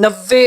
90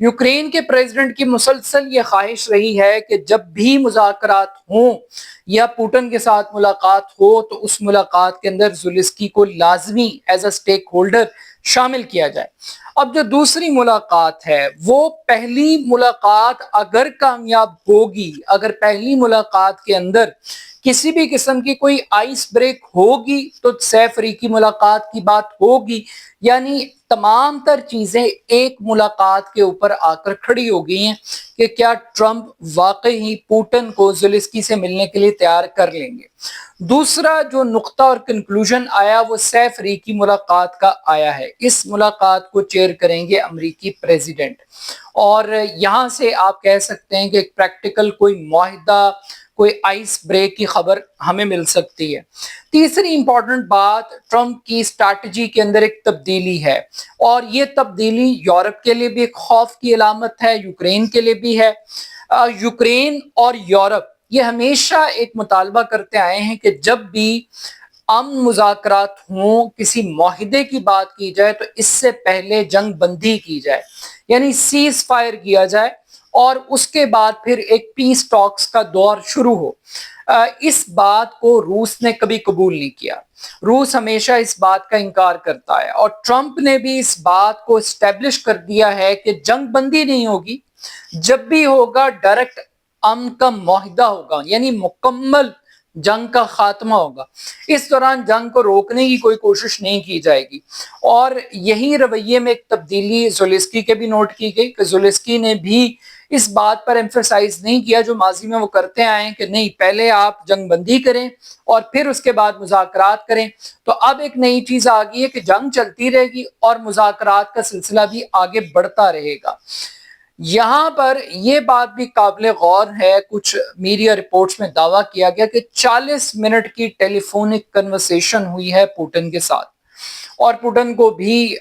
Ukraine کے president کی مسلسل یہ خواہش رہی ہے کہ جب بھی مذاکرات ہوں یا پوٹن کے ساتھ ملاقات ہو تو اس ملاقات کے اندر زیلنسکی کو لازمی ایز اے سٹیک ہولڈر شامل کیا جائے۔ اب جو دوسری ملاقات ہے وہ پہلی ملاقات اگر کامیاب ہوگی، اگر پہلی ملاقات کے اندر کسی بھی قسم کی کوئی آئس بریک ہوگی تو سہ فریقی ملاقات کی بات ہوگی، یعنی تمام تر چیزیں ایک ملاقات کے اوپر آ کر کھڑی ہو گئی ہیں کہ کیا ٹرمپ واقعی ہی پوٹن کو زیلنسکی سے ملنے کے لیے تیار کر لیں گے۔ دوسرا جو نقطہ اور کنکلوژن آیا وہ سہ فریقی ملاقات کا آیا ہے۔ اس ملاقات کو چیئر کریں گے امریکی پریزیڈنٹ، اور یہاں سے آپ کہہ سکتے ہیں کہ ایک پریکٹیکل کوئی معاہدہ، کوئی آئس بریک کی خبر ہمیں مل سکتی ہے۔ تیسری امپورٹنٹ بات، ٹرمپ کی اسٹریٹجی کے اندر ایک تبدیلی ہے، اور یہ تبدیلی یورپ کے لیے بھی ایک خوف کی علامت ہے، یوکرین کے لیے بھی ہے۔ یوکرین اور یورپ یہ ہمیشہ ایک مطالبہ کرتے آئے ہیں کہ جب بھی امن مذاکرات ہوں، کسی معاہدے کی بات کی جائے تو اس سے پہلے جنگ بندی کی جائے، یعنی سیز فائر کیا جائے اور اس کے بعد پھر ایک پیس ٹاکس کا دور شروع ہو۔ اس بات کو روس نے کبھی قبول نہیں کیا، روس ہمیشہ اس بات کا انکار کرتا ہے، اور ٹرمپ نے بھی اس بات کو اسٹیبلش کر دیا ہے کہ جنگ بندی نہیں ہوگی، جب بھی ہوگا ڈائریکٹ امن کا معاہدہ ہوگا، یعنی مکمل جنگ کا خاتمہ ہوگا۔ اس دوران جنگ کو روکنے کی کوئی کوشش نہیں کی جائے گی، اور یہی رویے میں ایک تبدیلی زیلنسکی کے بھی نوٹ کی گئی کہ زیلنسکی نے بھی اس بات پر ایمفیسائز نہیں کیا جو ماضی میں وہ کرتے آئے ہیں کہ نہیں پہلے آپ جنگ بندی کریں اور پھر اس کے بعد مذاکرات کریں۔ تو اب ایک نئی چیز آ گئی ہے کہ جنگ چلتی رہے گی اور مذاکرات کا سلسلہ بھی آگے بڑھتا رہے گا۔ یہاں پر یہ بات بھی قابل غور ہے، کچھ میڈیا رپورٹس میں دعویٰ کیا گیا کہ 40 منٹ کی ٹیلی فونک کنورسیشن ہوئی ہے پوٹن کے ساتھ، اور پوٹن کو بھی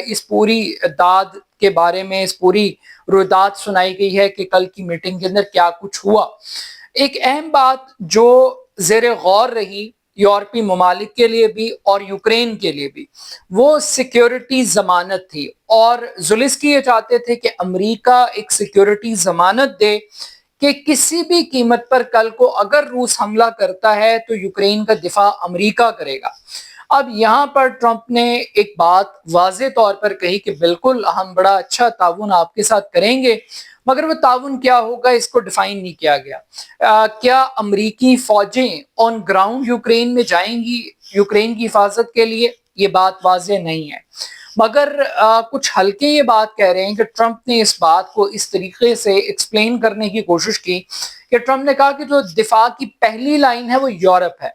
اس پوری داد کے بارے میں، اس پوری رویداد سنائی گئی ہے کہ کل کی میٹنگ کے اندر کیا کچھ ہوا۔ ایک اہم بات جو زیر غور رہی یورپی ممالک کے لیے بھی اور یوکرین کے لیے بھی، وہ سیکیورٹی ضمانت تھی، اور زیلنسکی یہ چاہتے تھے کہ امریکہ ایک سیکیورٹی ضمانت دے کہ کسی بھی قیمت پر کل کو اگر روس حملہ کرتا ہے تو یوکرین کا دفاع امریکہ کرے گا۔ اب یہاں پر ٹرمپ نے ایک بات واضح طور پر کہی کہ بالکل ہم بڑا اچھا تعاون آپ کے ساتھ کریں گے، مگر وہ تعاون کیا ہوگا اس کو ڈیفائن نہیں کیا گیا۔ کیا امریکی فوجیں آن گراؤنڈ یوکرین میں جائیں گی یوکرین کی حفاظت کے لیے؟ یہ بات واضح نہیں ہے، مگر کچھ حلقے یہ بات کہہ رہے ہیں کہ ٹرمپ نے اس بات کو اس طریقے سے ایکسپلین کرنے کی کوشش کی کہ ٹرمپ نے کہا کہ جو دفاع کی پہلی لائن ہے وہ یورپ ہے،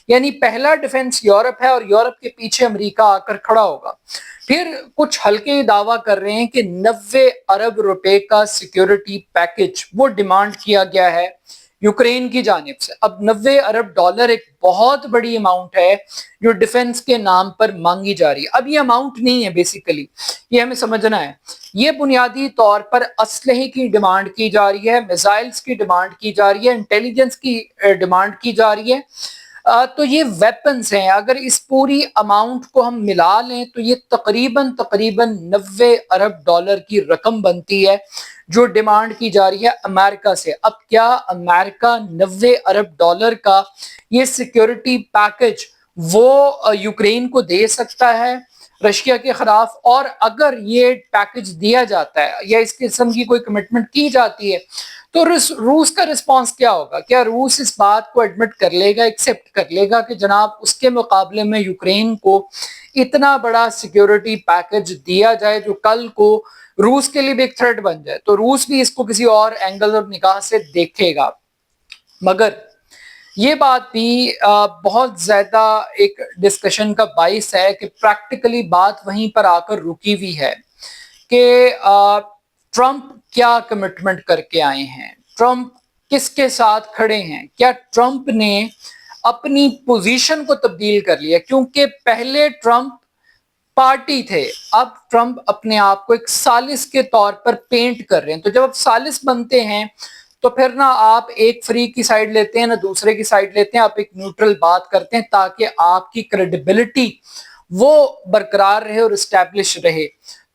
یعنی پہلا ڈیفنس یورپ ہے اور یورپ کے پیچھے امریکہ آ کر کھڑا ہوگا۔ پھر کچھ حلقے یہ دعویٰ کر رہے ہیں کہ 90 ارب روپے کا سیکیورٹی پیکج وہ ڈیمانڈ کیا گیا ہے یوکرین کی جانب سے۔ اب 90 ارب ڈالر ایک بہت بڑی اماؤنٹ ہے جو ڈیفنس کے نام پر مانگی جا رہی ہے۔ اب یہ اماؤنٹ نہیں ہے، بیسیکلی یہ ہمیں سمجھنا ہے، یہ بنیادی طور پر اسلحے کی ڈیمانڈ کی جا رہی ہے، میزائلز کی ڈیمانڈ کی جا رہی ہے، انٹیلیجنس کی ڈیمانڈ کی جا رہی ہے۔ تو یہ ویپنز ہیں، اگر اس پوری اماؤنٹ کو ہم ملا لیں تو یہ تقریباً 90 ارب ڈالر کی رقم بنتی ہے جو ڈیمانڈ کی جا رہی ہے امریکہ سے۔ اب کیا امریکہ 90 ارب ڈالر کا یہ سیکیورٹی پیکج وہ یوکرین کو دے سکتا ہے رشیا کے خلاف؟ اور اگر یہ پیکج دیا جاتا ہے یا اس قسم کی کوئی کمٹمنٹ کی جاتی ہے تو روس کا رسپانس کیا ہوگا؟ کیا روس اس بات کو ایڈمٹ کر لے گا، ایکسیپٹ کر لے گا کہ جناب اس کے مقابلے میں یوکرین کو اتنا بڑا سیکیورٹی پیکج دیا جائے جو کل کو روس کے لیے بھی ایک تھریٹ بن جائے؟ تو روس بھی اس کو کسی اور اینگل اور نگاہ سے دیکھے گا۔ مگر یہ بات بھی بہت زیادہ ایک ڈسکشن کا باعث ہے کہ پریکٹیکلی بات وہیں پر آ کر رکی ہوئی ہے کہ ٹرمپ کیا کمٹمنٹ کر کے آئے ہیں، ٹرمپ کس کے ساتھ کھڑے ہیں، کیا ٹرمپ نے اپنی پوزیشن کو تبدیل کر لیا؟ کیونکہ پہلے ٹرمپ پارٹی تھے، اب ٹرمپ اپنے آپ کو ایک ثالث کے طور پر پینٹ کر رہے ہیں۔ تو جب آپ ثالث بنتے ہیں تو پھر نہ آپ ایک فریق کی سائڈ لیتے ہیں نہ دوسرے کی سائڈ لیتے ہیں، آپ ایک نیوٹرل بات کرتے ہیں تاکہ آپ کی کریڈیبلٹی وہ برقرار رہے اور اسٹیبلش رہے۔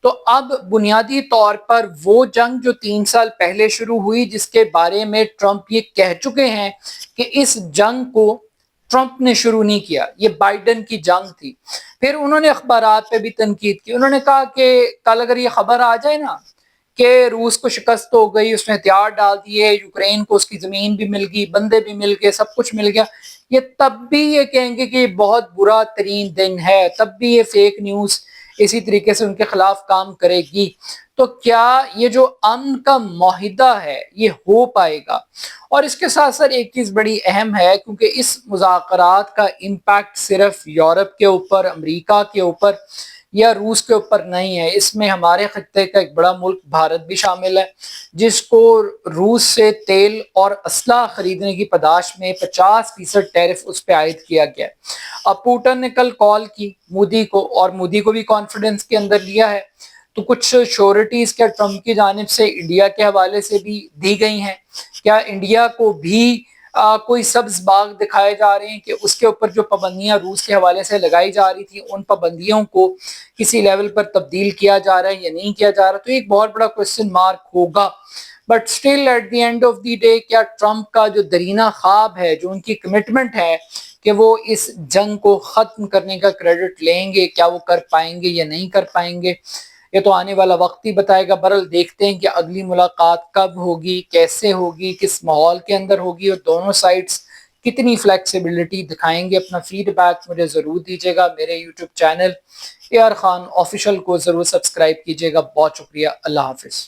تو اب بنیادی طور پر وہ جنگ جو 3 سال پہلے شروع ہوئی، جس کے بارے میں ٹرمپ یہ کہہ چکے ہیں کہ اس جنگ کو ٹرمپ نے شروع نہیں کیا، یہ بائیڈن کی جنگ تھی، پھر انہوں نے اخبارات پہ بھی تنقید کی. انہوں نے کہا کہ کل اگر یہ خبر آ جائے نا کہ روس کو شکست ہو گئی، اس نے ہتھیار ڈال دیے، یوکرین کو اس کی زمین بھی مل گئی، بندے بھی مل گئے، سب کچھ مل گیا، یہ تب بھی یہ کہیں گے کہ یہ بہت برا ترین دن ہے، تب بھی یہ فیک نیوز اسی طریقے سے ان کے خلاف کام کرے گی. تو کیا یہ جو امن کا معاہدہ ہے یہ ہو پائے گا؟ اور اس کے ساتھ ساتھ ایک چیز بڑی اہم ہے، کیونکہ اس مذاکرات کا امپیکٹ صرف یورپ کے اوپر، امریکہ کے اوپر یا روس کے اوپر نہیں ہے، اس میں ہمارے خطے کا ایک بڑا ملک بھارت بھی شامل ہے، جس کو روس سے تیل اور اسلحہ خریدنے کی پاداش میں 50% ٹیرف اس پہ عائد کیا گیا ہے. اب پوٹن نے کل کال کی مودی کو، اور مودی کو بھی کانفیڈنس کے اندر لیا ہے، تو کچھ شیورٹیز کیا ٹرمپ کی جانب سے انڈیا کے حوالے سے بھی دی گئی ہیں؟ کیا انڈیا کو بھی کوئی سبز باغ دکھائے جا رہے ہیں کہ اس کے اوپر جو پابندیاں روس کے حوالے سے لگائی جا رہی تھی ان پابندیوں کو کسی لیول پر تبدیل کیا جا رہا ہے یا نہیں کیا جا رہا؟ تو ایک بہت بڑا کوسچن مارک ہوگا. But still at the end of the day کیا ٹرمپ کا جو درینہ خواب ہے، جو ان کی کمٹمنٹ ہے کہ وہ اس جنگ کو ختم کرنے کا کریڈٹ لیں گے، کیا وہ کر پائیں گے یا نہیں کر پائیں گے؟ یہ تو آنے والا وقت ہی بتائے گا. بہرحال دیکھتے ہیں کہ اگلی ملاقات کب ہوگی، کیسے ہوگی، کس ماحول کے اندر ہوگی، اور دونوں سائڈز کتنی فلیکسیبلٹی دکھائیں گے. اپنا فیڈ بیک مجھے ضرور دیجیے گا. میرے YouTube channel AR Khan official کو ضرور سبسکرائب کیجیے گا. بہت شکریہ. اللہ حافظ.